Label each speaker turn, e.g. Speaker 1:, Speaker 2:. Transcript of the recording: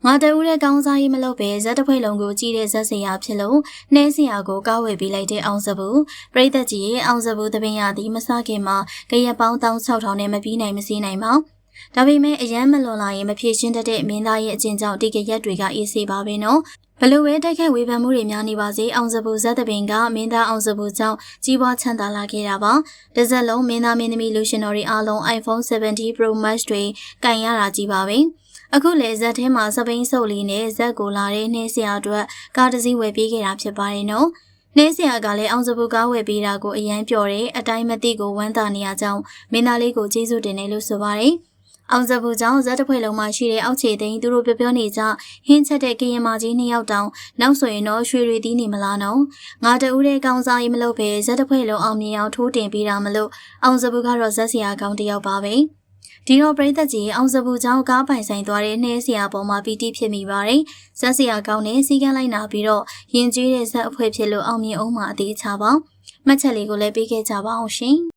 Speaker 1: ငါတဦးတဲ့ကောင်းစားရေးမလုပ်ပဲဇက်တစ်ဖွဲ့လုံးကိုကြည့်တဲ့ဇက်စရာဖြစ်လို့နှဲစရာကိုကောက်ဝယ်ပေးလိုက်တဲ့အောင်စဘူးပရိသတ်ကြီးရဲ့အောင်စဘူးတပင်ရသည်မစခင်မှာကြရက်ပေါင်း16,000နဲ့မပြီးနိုင်မစည်းနိုင်ပါဒါပေမဲ့အရန်မလွန်လာရင်မဖြေရှင်းတတ်တဲ့မင်းသားရဲ့အကျင့်ကြောင့်ဒီကြရက်တွေကအေးဆေးပါပဲနော်ဘလို့ပဲတိုက်ခတ်ဝေဖန်မှုတွေများနေပါစေအောင်စဘူးဇက်တပင်ကမင်းသားအောင်စဘူးကြောင့်ကြီးပွားချမ်းသာလာခဲ့တာပါတစ်စက်လုံးမင်းသားမင်းသမီးလူရှင်တော်တွေအားလုံး iPhone 17 Pro Max တွေကင်ရတာကြီးပါပဲအခုလေဇက်ထဲမှာစပိန်စုပ်လေးနဲ့ဇက်ကိုလာတဲ့နှင်းစရာအတွက်ကားတစ်စီးဝယ်ပေးခဲ့တာဖြစ်ပါတယ်နော်နှင်းစရာကလည်းအောင်စဘူးကားဝယ်ပေးတာကိုအရန်ပျော်တယ်အတိုင်းမသိကိုဝမ်းသာနေရကြောင်းမင်းသားလေးကိုကျေးဇူးတင်တယ်လို့ဆိုပါတယ်အောင်စဘူးကြောင့်ဇက်တစ်ဖွဲ့လုံးမှာရှိတဲ့အောက်ခြေသိန်းသူတို့ပြောနေကြဟင်းချက်တဲ့ကရင်မကြီး2ယောက်တောင်နောက်ဆိုရင်တော့ရွှေတွေတီးနေမလားနော်ငါတူတဲ့ကောင်းစားရေးမလုပ်ပဲဇက်တစ်ဖွဲ့လုံးအောင်မြင်အောင်ထိုးတင်ပေးတာမလို့အောင်စဘူးကတော့ဇက်စရာကောင်းတစ်ယောက်ပါပဲဒီတော့ပရိသတ်ကြီးအောင်စဘူးကြောင့်ကားပိုင်ဆိုင်သွားတဲ့နှဲစရာပေါ်မှာပီတိဖြစ်မိပါတယ်ဇက်စရာကောင်းနဲ့စီကန်းလိုက်နာပြီးတော့ရင်ကျေးတဲ့ဇက်အဖွဲဖြစ်လို့အောင်မြင်အောင်မှာအသေးချပါမှတ်ချက်လေးကိုလည်းပေးခဲ့ကြပါအောင်ရှင်